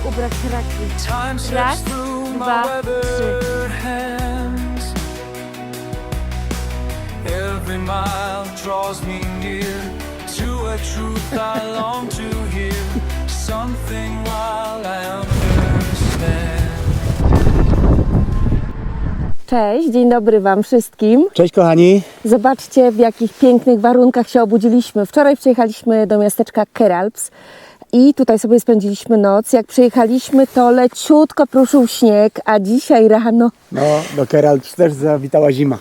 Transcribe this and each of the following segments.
ubrać raki. Raz, dwa, trzy. Every mile draws me near to a truth I long to hear. Something wild I understand. Cześć, dzień dobry Wam wszystkim. Cześć kochani. Zobaczcie, w jakich pięknych warunkach się obudziliśmy. Wczoraj przyjechaliśmy do miasteczka Keralps i tutaj sobie spędziliśmy noc. Jak przyjechaliśmy, to leciutko pruszył śnieg, a dzisiaj rano... No, do Keralps też zawitała zima.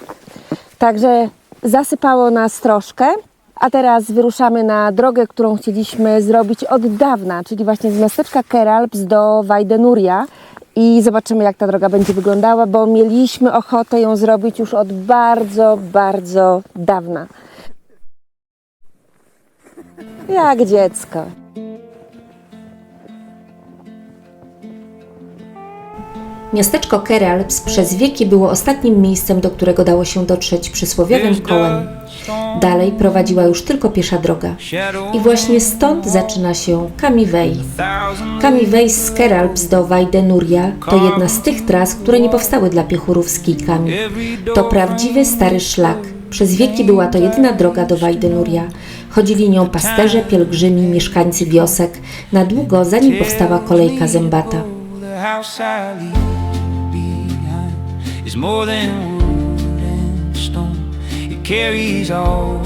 Także zasypało nas troszkę, a teraz wyruszamy na drogę, którą chcieliśmy zrobić od dawna, czyli właśnie z miasteczka Keralps do Wajdenuria. I zobaczymy, jak ta droga będzie wyglądała, bo mieliśmy ochotę ją zrobić już od bardzo, bardzo dawna. Jak dziecko. Miasteczko Keralps przez wieki było ostatnim miejscem, do którego dało się dotrzeć przysłowiowym kołem. Dalej prowadziła już tylko piesza droga. I właśnie stąd zaczyna się Kami-Wej. Kami-Wej z Keralps do Wajdenuria to jedna z tych tras, które nie powstały dla piechurów z kijkami. To prawdziwy stary szlak. Przez wieki była to jedyna droga do Wajdenuria. Chodzili nią pasterze, pielgrzymi, mieszkańcy wiosek, na długo zanim powstała kolejka zębata. It's more than wood and stone. It carries all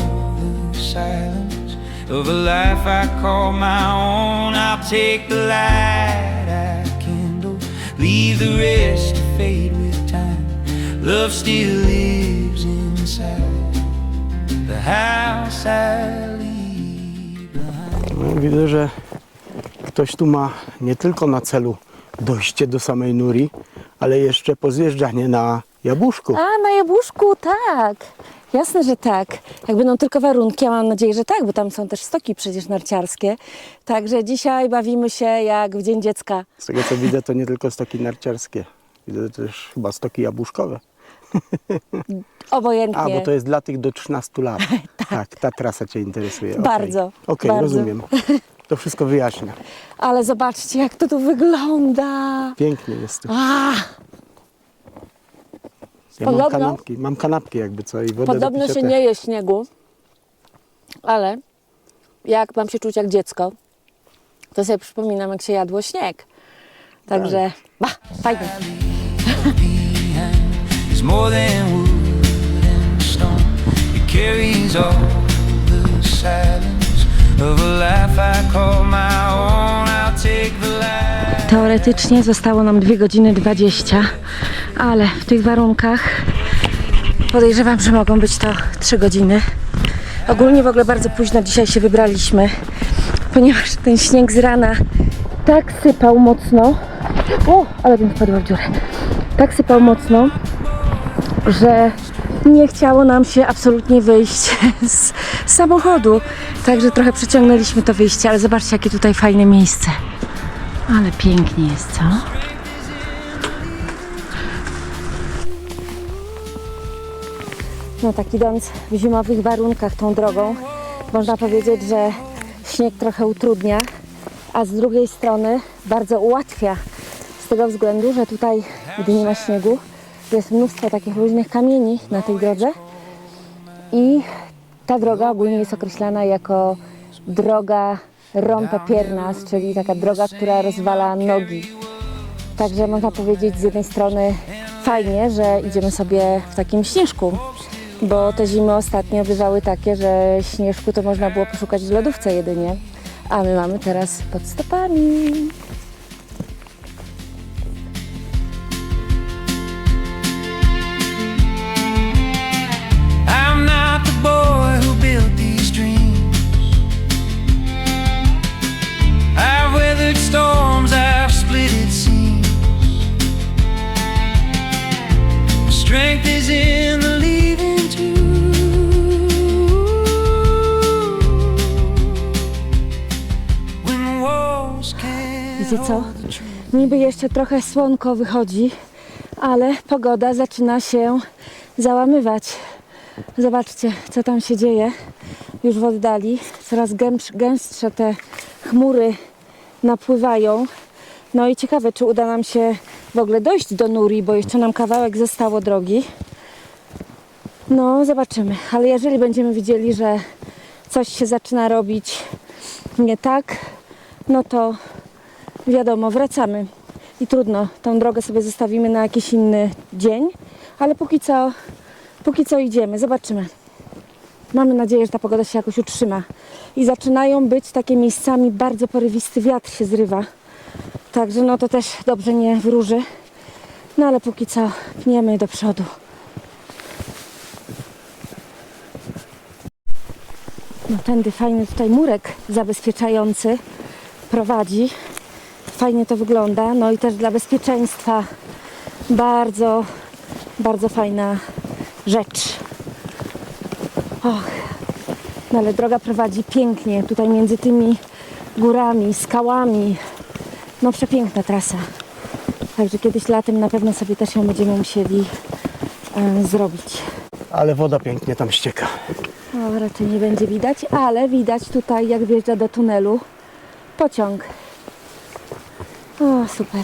the silence of a life I call my own. I'll take the light I kindle, leave the rest to fade with time. Love still lives inside the house I leave behind. No, widzę, że ktoś tu ma nie tylko na celu dojście do samej Nuri, ale jeszcze pozjeżdżanie na Jabłuszku. A, na Jabłuszku, tak. Jasne, że tak. Jak będą tylko warunki, ja mam nadzieję, że tak, bo tam są też stoki przecież narciarskie. Także dzisiaj bawimy się jak w Dzień Dziecka. Z tego co widzę, to nie tylko stoki narciarskie. Widzę też chyba stoki jabłuszkowe. Obojętnie. A, bo to jest dla tych do 13 lat. Tak, ta trasa Cię interesuje. Bardzo, Okej, bardzo. rozumiem. To wszystko wyjaśnia. Ale zobaczcie, jak to tu wygląda. Pięknie jest tu. A, Ja podobno- mam kanapki jakby co i wodę podobno do picia się też. nie je śniegu, ale jak mam się czuć jak dziecko, to sobie przypominam, jak się jadło śnieg. Także, fajnie. It's more than wood and stone. It carries all the silence of a life I call my own. I'll take the light. Teoretycznie zostało nam 2 godziny 20, ale w tych warunkach podejrzewam, że mogą być to 3 godziny. Ogólnie w ogóle bardzo późno dzisiaj się wybraliśmy, ponieważ ten śnieg z rana tak sypał mocno. O, ale bym wpadła w dziurę. Tak sypał mocno, że nie chciało nam się absolutnie wyjść z samochodu. Także trochę przeciągnęliśmy to wyjście, ale zobaczcie, jakie tutaj fajne miejsce. Ale pięknie jest, co? No tak idąc w zimowych warunkach tą drogą, można powiedzieć, że śnieg trochę utrudnia, a z drugiej strony bardzo ułatwia. Z tego względu, że tutaj, gdy nie ma śniegu, jest mnóstwo takich różnych kamieni na tej drodze i ta droga ogólnie jest określana jako droga Rompepiernas, czyli taka droga, która rozwala nogi. Także można powiedzieć z jednej strony fajnie, że idziemy sobie w takim śnieżku, bo te zimy ostatnio bywały takie, że śnieżku to można było poszukać w lodówce jedynie, a my mamy teraz pod stopami. I'm not the boy who built these dreams. I've weathered storms, I've splitted seams. Strength is in the leaving too. When walls can't Wiecie co? Niby jeszcze trochę słonko wychodzi, ale pogoda zaczyna się załamywać. Zobaczcie, co tam się dzieje już w oddali. Coraz gęstsze te chmury napływają. No i ciekawe, czy uda nam się w ogóle dojść do Nuri, bo jeszcze nam kawałek zostało drogi. No, zobaczymy. Ale jeżeli będziemy widzieli, że coś się zaczyna robić nie tak, no to wiadomo, wracamy. I trudno, tą drogę sobie zostawimy na jakiś inny dzień, ale póki co idziemy, zobaczymy. Mamy nadzieję, że ta pogoda się jakoś utrzyma. I zaczynają być takie miejscami bardzo porywisty wiatr się zrywa. Także no to też dobrze nie wróży. No ale póki co pniemy do przodu. No tędy fajny tutaj murek zabezpieczający prowadzi. Fajnie to wygląda. No i też dla bezpieczeństwa bardzo, bardzo fajna rzecz. Och, no ale droga prowadzi pięknie tutaj między tymi górami, skałami. No przepiękna trasa. Także kiedyś latem na pewno sobie też ją będziemy musieli zrobić. Ale woda pięknie tam ścieka. No, raczej nie będzie widać, ale widać tutaj, jak wjeżdża do tunelu pociąg. O, super.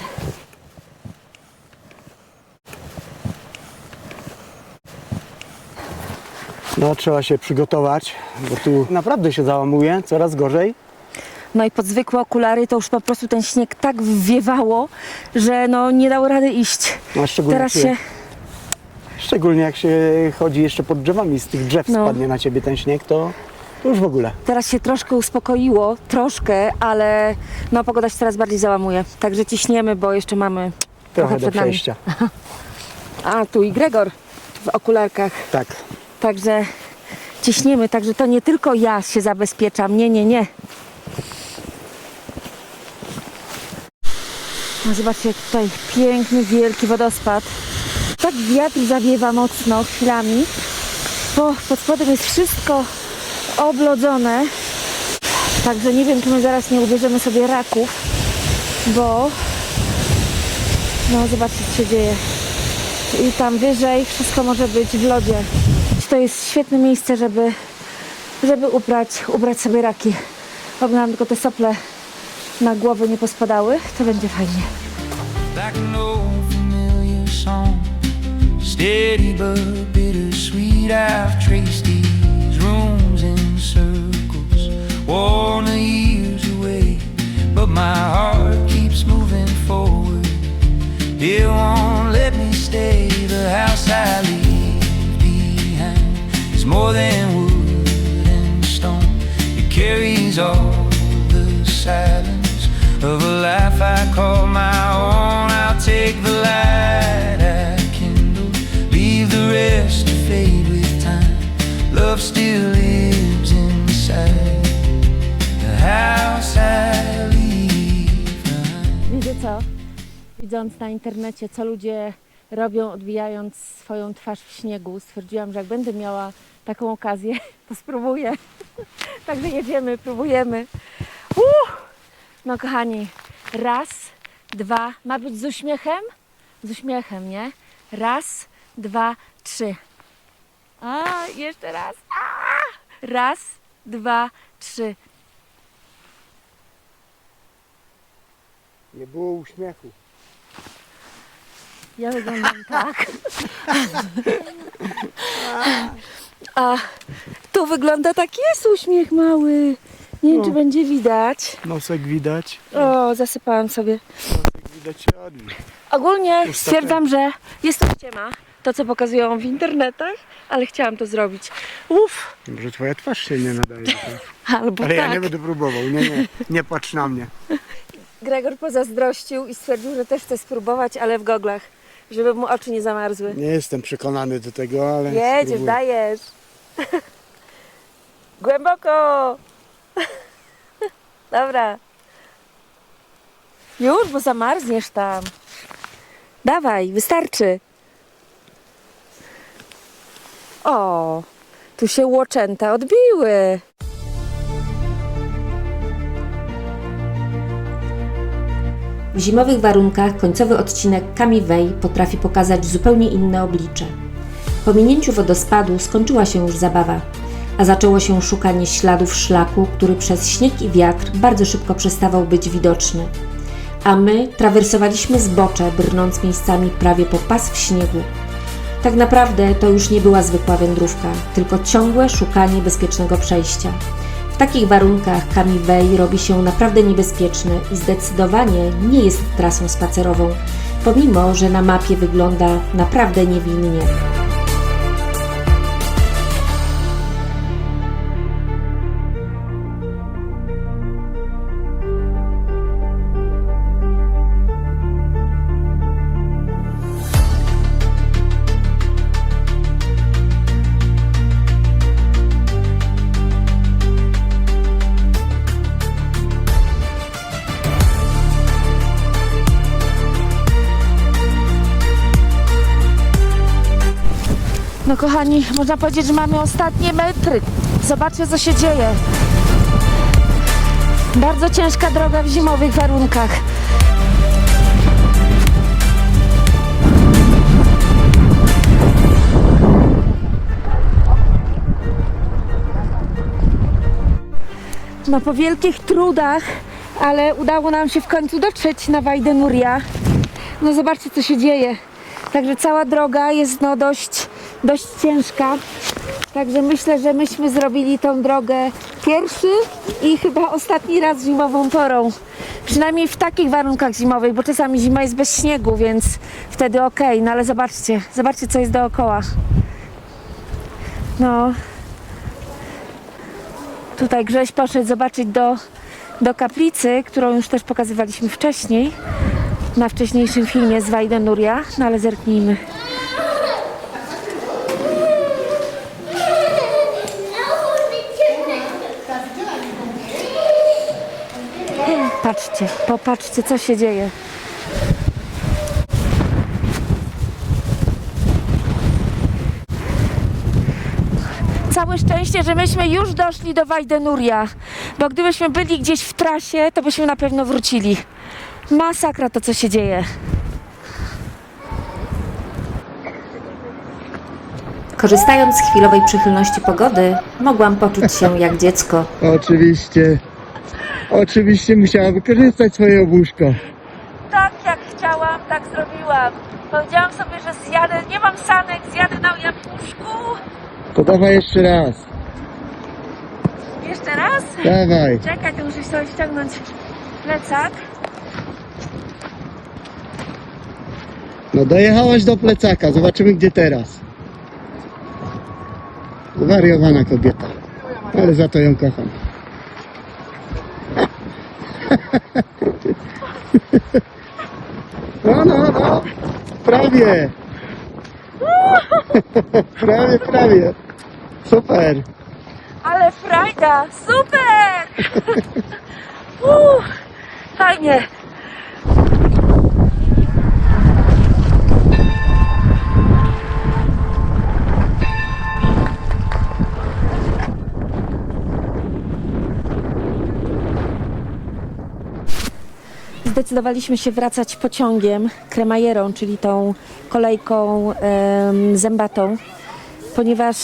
No trzeba się przygotować, bo tu naprawdę się załamuje, coraz gorzej. No i pod zwykłe okulary to już po prostu ten śnieg tak wwiewało, że no nie dało rady iść. No, Teraz się... Szczególnie jak się chodzi jeszcze pod drzewami, z tych drzew No. spadnie na ciebie ten śnieg, to już w ogóle. Teraz się troszkę uspokoiło, ale no pogoda się coraz bardziej załamuje. Także ciśniemy, bo jeszcze mamy trochę Trochę do przed nami. przejścia. A, tu i Gregor w okularkach. Tak. Także ciśniemy, także to nie tylko ja się zabezpieczam. Nie. No zobaczcie, tutaj piękny, wielki wodospad. Tak wiatr zawiewa mocno chwilami. Pod spodem jest wszystko oblodzone. Także nie wiem, czy my zaraz nie ubierzemy sobie raków, bo no zobaczcie, co się dzieje. I tam wyżej wszystko może być w lodzie. To jest świetne miejsce, żeby ubrać sobie raki. Oby nam tylko te sople na głowę nie pospadały, to będzie fajnie. Like an old familiar song, steady but bittersweet. I've traced these rooms in circles, worn the years away, but my heart keeps moving forward. It won't let me stay. The house I leave behind is more than wood and stone. It carries all the silence of a life I call my own. I'll take the light I kindle, leave the rest to fade with time. Love still lives inside the house I leave behind. Wiecie co? Widząc na internecie, co ludzie robią, odbijając swoją twarz w śniegu, stwierdziłam, że jak będę miała taką okazję, to spróbuję. Także jedziemy, próbujemy. No kochani, raz, dwa, ma być z uśmiechem? Z uśmiechem, nie? Raz, dwa, trzy. A, jeszcze raz. A! Raz, dwa, trzy. Nie było uśmiechu. Ja wyglądam tak. A tu wygląda tak, jest uśmiech mały. Nie wiem, czy będzie widać. Nosek widać. O, zasypałam sobie. Nosek widać ładnie. Ogólnie Ustawiam. stwierdzam, że jest to ściema, to co pokazują w internetach, ale chciałam to zrobić. Uff, Może twoja twarz się nie nadaje do tego. albo Ale ja tak. nie będę próbował. Nie patrz na mnie. Gregor pozazdrościł i stwierdził, że też chce spróbować, ale w goglach, żeby mu oczy nie zamarzły. Nie jestem przekonany do tego, ale Jedziesz, spróbuję. dajesz. Głęboko. Dobra. Już, bo zamarzniesz tam. Dawaj, wystarczy. O, tu się łoczęta odbiły. W zimowych warunkach końcowy odcinek Kami Wey potrafi pokazać zupełnie inne oblicze. Po minięciu wodospadu skończyła się już zabawa, a zaczęło się szukanie śladów szlaku, który przez śnieg i wiatr bardzo szybko przestawał być widoczny. a my trawersowaliśmy zbocze, brnąc miejscami prawie po pas w śniegu. Tak naprawdę to już nie była zwykła wędrówka, tylko ciągłe szukanie bezpiecznego przejścia. W takich warunkach Kami Bay robi się naprawdę niebezpieczny i zdecydowanie nie jest trasą spacerową, pomimo że na mapie wygląda naprawdę niewinnie. No kochani, można powiedzieć, że mamy ostatnie metry. Zobaczcie, co się dzieje. Bardzo ciężka droga w zimowych warunkach. No po wielkich trudach, ale udało nam się w końcu dotrzeć na Vall d'Nuria. No zobaczcie, co się dzieje. Także cała droga jest no dość ciężka. Także myślę, że myśmy zrobili tą drogę pierwszy i chyba ostatni raz zimową porą. Przynajmniej w takich warunkach zimowych, bo czasami zima jest bez śniegu, więc wtedy okej. No ale zobaczcie, co jest dookoła. No. Tutaj Grześ poszedł zobaczyć do kaplicy, którą już też pokazywaliśmy wcześniej, na wcześniejszym filmie z Vall d'Nuria, no ale zerknijmy. Patrzcie, popatrzcie, co się dzieje. Całe szczęście, że myśmy już doszli do Vall d'Nuria, bo gdybyśmy byli gdzieś w trasie, to byśmy na pewno wrócili. Masakra to, co się dzieje. Korzystając z chwilowej przychylności pogody, mogłam poczuć się jak dziecko. Oczywiście musiała wykorzystać swoje łóżko. Tak jak chciałam, tak zrobiłam. Powiedziałam sobie, że zjadę, nie mam sanek, zjadę na jabłuszku. To dawaj jeszcze raz. Jeszcze raz? Dawaj. Czekaj, to muszę sobie ściągnąć plecak. No dojechałaś do plecaka, zobaczymy gdzie teraz. Zwariowana kobieta, ale za to ją kocham. No, prawie. prawie. Super. Ale frajda, super! Fajnie. Zdecydowaliśmy się wracać pociągiem, kremajerą, czyli tą kolejką zębatą, ponieważ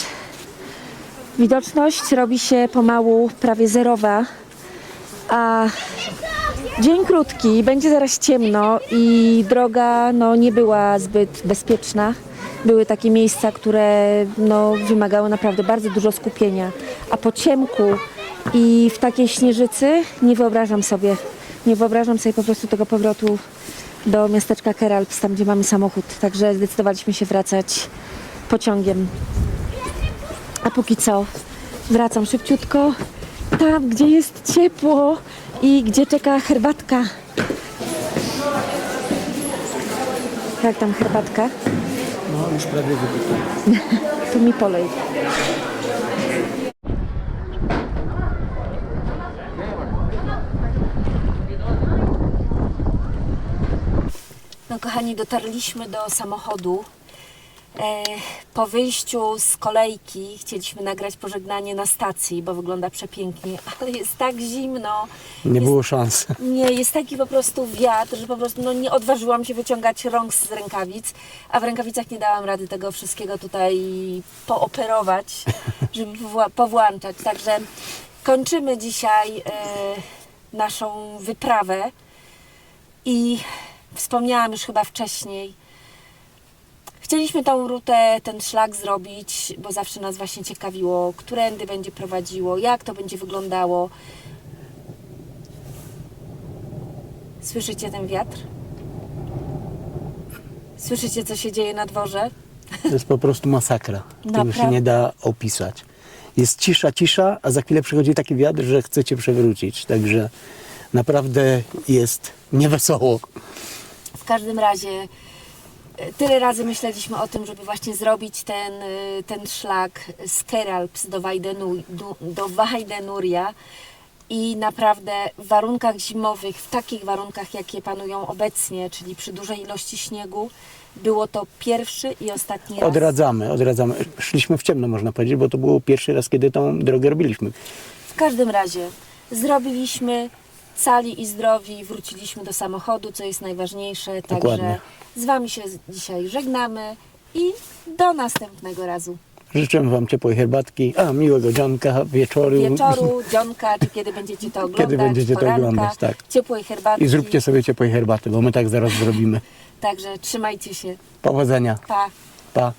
widoczność robi się pomału prawie zerowa, a dzień krótki, będzie zaraz ciemno i droga nie była zbyt bezpieczna. Były takie miejsca, które wymagały naprawdę bardzo dużo skupienia, a po ciemku i w takiej śnieżycy nie wyobrażam sobie po prostu tego powrotu do miasteczka Keralps, tam gdzie mamy samochód. Także zdecydowaliśmy się wracać pociągiem. A póki co wracam szybciutko tam, gdzie jest ciepło i gdzie czeka herbatka. Jak tam herbatka? No już prawie wypita. Tu mi polej. No kochani, dotarliśmy do samochodu. Po wyjściu z kolejki chcieliśmy nagrać pożegnanie na stacji, bo wygląda przepięknie, ale jest tak zimno. Nie było szans. Nie, jest taki po prostu wiatr, że po prostu nie odważyłam się wyciągać rąk z rękawic, a w rękawicach nie dałam rady tego wszystkiego tutaj pooperować, żeby powłączać. Także kończymy dzisiaj naszą wyprawę. I wspomniałam już chyba wcześniej, chcieliśmy tą rutę, ten szlak zrobić, bo zawsze nas właśnie ciekawiło, którędy będzie prowadziło, jak to będzie wyglądało. Słyszycie ten wiatr? Słyszycie, co się dzieje na dworze? To jest po prostu masakra. Tego się Naprawdę. nie da opisać. Jest cisza, a za chwilę przychodzi taki wiatr, że chce cię przewrócić. Także naprawdę jest niewesoło. W każdym razie tyle razy myśleliśmy o tym, żeby właśnie zrobić ten szlak z Keralps do Wajdenuria i naprawdę w warunkach zimowych, w takich warunkach, jakie panują obecnie, czyli przy dużej ilości śniegu, było to pierwszy i ostatni raz. Odradzamy. Szliśmy w ciemno, można powiedzieć, bo to było pierwszy raz, kiedy tą drogę robiliśmy. W każdym razie zrobiliśmy cali i zdrowi, wróciliśmy do samochodu, co jest najważniejsze. Dokładnie. Także z Wami się dzisiaj żegnamy i do następnego razu. Życzę Wam ciepłej herbatki, miłego dzionka, wieczoru. Dzionka, czy kiedy będziecie to oglądać, Kiedy będziecie to poranka, oglądać, tak. ciepłej herbatki. I zróbcie sobie ciepłej herbaty, bo my tak zaraz zrobimy. Także trzymajcie się. Powodzenia. Pa! Pa.